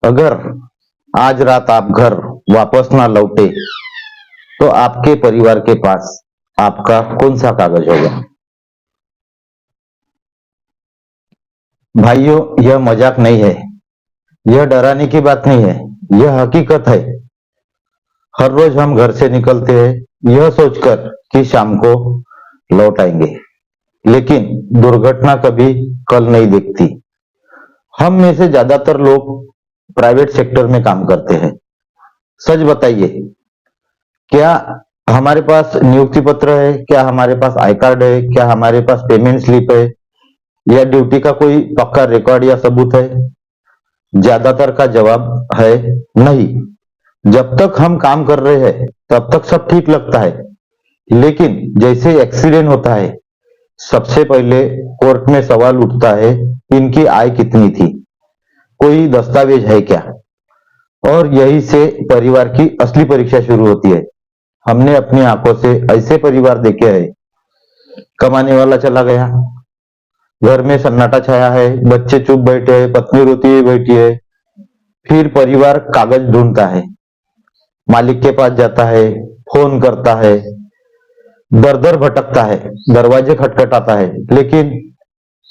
अगर आज रात आप घर वापस ना लौटे तो आपके परिवार के पास आपका कौन सा कागज होगा? भाइयों, यह मजाक नहीं है, यह डराने की बात नहीं है, यह हकीकत है। हर रोज हम घर से निकलते हैं यह सोचकर कि शाम को लौट आएंगे, लेकिन दुर्घटना कभी कल नहीं देखती। हम में से ज्यादातर लोग प्राइवेट सेक्टर में काम करते हैं। सच बताइए, क्या हमारे पास नियुक्ति पत्र है? क्या हमारे पास आई कार्ड है? क्या हमारे पास पेमेंट स्लिप है या ड्यूटी का कोई पक्का रिकॉर्ड या सबूत है? ज्यादातर का जवाब है नहीं। जब तक हम काम कर रहे हैं तब तक सब ठीक लगता है, लेकिन जैसे एक्सीडेंट होता है सबसे पहले कोर्ट में सवाल उठता है, इनकी आय कितनी थी, कोई दस्तावेज है क्या? और यही से परिवार की असली परीक्षा शुरू होती है। हमने अपनी आंखों से ऐसे परिवार देखे हैं, कमाने वाला चला गया, घर में सन्नाटा छाया है, बच्चे चुप बैठे हैं, पत्नी रोती हुई बैठी है। फिर परिवार कागज ढूंढता है, मालिक के पास जाता है, फोन करता है, दर दर भटकता है, दरवाजे खटखटाता है, लेकिन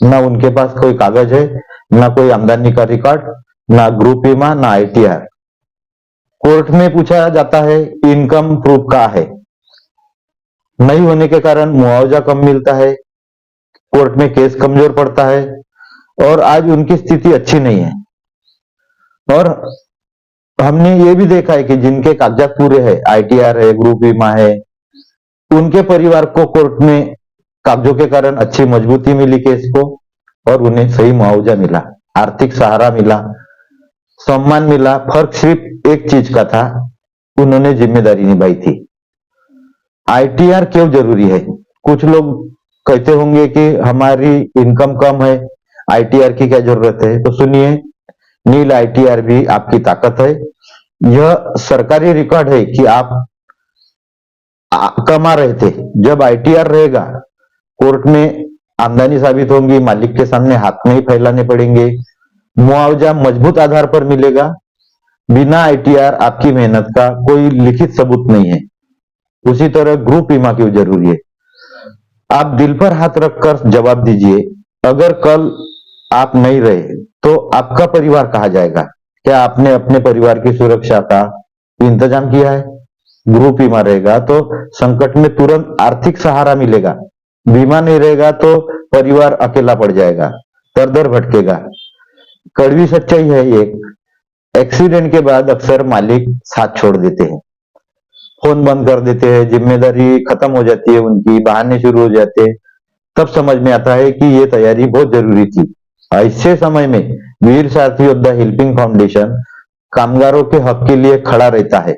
ना उनके पास कोई कागज है, ना कोई आमदनी का रिकॉर्ड, ना ग्रुप बीमा, ना आईटीआर। कोर्ट में पूछा जाता है, इनकम प्रूफ कहाँ है? नहीं होने के कारण मुआवजा कम मिलता है, कोर्ट में केस कमजोर पड़ता है और आज उनकी स्थिति अच्छी नहीं है। और हमने ये भी देखा है कि जिनके कागजात पूरे हैं, आईटीआर है, ग्रुप बीमा है, उनके परिवार को कोर्ट में कागजों के कारण अच्छी मजबूती मिली केस को, और उन्हें सही मुआवजा मिला, आर्थिक सहारा मिला, सम्मान मिला। फर्क सिर्फ एक चीज का था, उन्होंने जिम्मेदारी निभाई थी। आईटीआर क्यों जरूरी है? कुछ लोग कहते होंगे कि हमारी इनकम कम है, आईटीआर की क्या जरूरत है? तो सुनिए, नील आईटीआर भी आपकी ताकत है। यह सरकारी रिकॉर्ड है कि आप कमा रहे थे। जब आईटीआर रहेगा, कोर्ट में आमदनी साबित होंगी, मालिक के सामने हाथ नहीं फैलाने पड़ेंगे, मुआवजा मजबूत आधार पर मिलेगा। बिना आईटीआर आपकी मेहनत का कोई लिखित सबूत नहीं है। उसी तरह ग्रुप बीमा क्यों जरूरी है? आप दिल पर हाथ रखकर जवाब दीजिए, अगर कल आप नहीं रहे तो आपका परिवार कहाँ जाएगा? क्या आपने अपने परिवार की सुरक्षा का इंतजाम किया है? ग्रुप बीमा रहेगा तो संकट में तुरंत आर्थिक सहारा मिलेगा, बीमा नहीं रहेगा तो परिवार अकेला पड़ जाएगा, दर दर भटकेगा। कड़वी सच्चाई है ये, एक्सीडेंट के बाद अक्सर मालिक साथ छोड़ देते हैं, फोन बंद कर देते हैं, जिम्मेदारी खत्म हो जाती है उनकी, बहाने शुरू हो जाते हैं। तब समझ में आता है कि ये तैयारी बहुत जरूरी थी। ऐसे समय में वीर सारथी योद्धा हेल्पिंग फाउंडेशन कामगारों के हक के लिए खड़ा रहता है।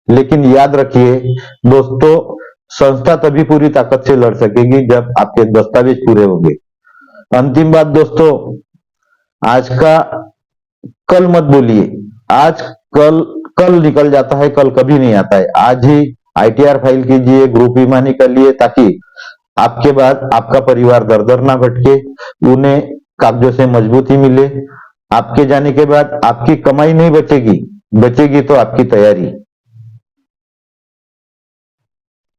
लेकिन याद रखिए दोस्तों, संस्था तभी पूरी ताकत से लड़ सकेगी जब आपके दस्तावेज पूरे होंगे। अंतिम बात दोस्तों, आज का कल मत बोलिए। आज कल कल निकल जाता है, कल कभी नहीं आता है। आज ही आईटीआर फाइल कीजिए, ग्रुप बीमा निकालिए, ताकि आपके बाद आपका परिवार दर दर ना भटके, उन्हें कागजों से मजबूती मिले। आपके जाने के बाद आपकी कमाई नहीं बचेगी, बचेगी तो आपकी तैयारी,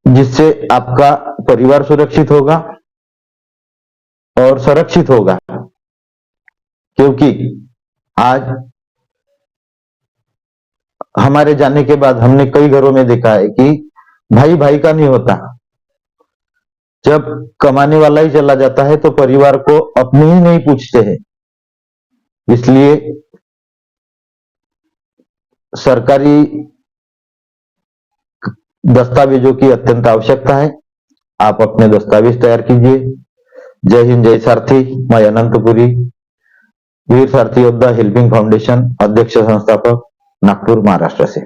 जिससे आपका परिवार सुरक्षित होगा और संरक्षित होगा। क्योंकि आज हमारे जाने के बाद हमने कई घरों में देखा है कि भाई भाई का नहीं होता। जब कमाने वाला ही चला जाता है तो परिवार को अपने ही नहीं पूछते हैं। इसलिए सरकारी दस्तावेजों की अत्यंत आवश्यकता है। आप अपने दस्तावेज तैयार कीजिए। जय हिंद, जय सारथी। मैं अनंतपुरी, वीर सारथी योद्धा हेल्पिंग फाउंडेशन, अध्यक्ष संस्थापक, नागपुर, महाराष्ट्र से।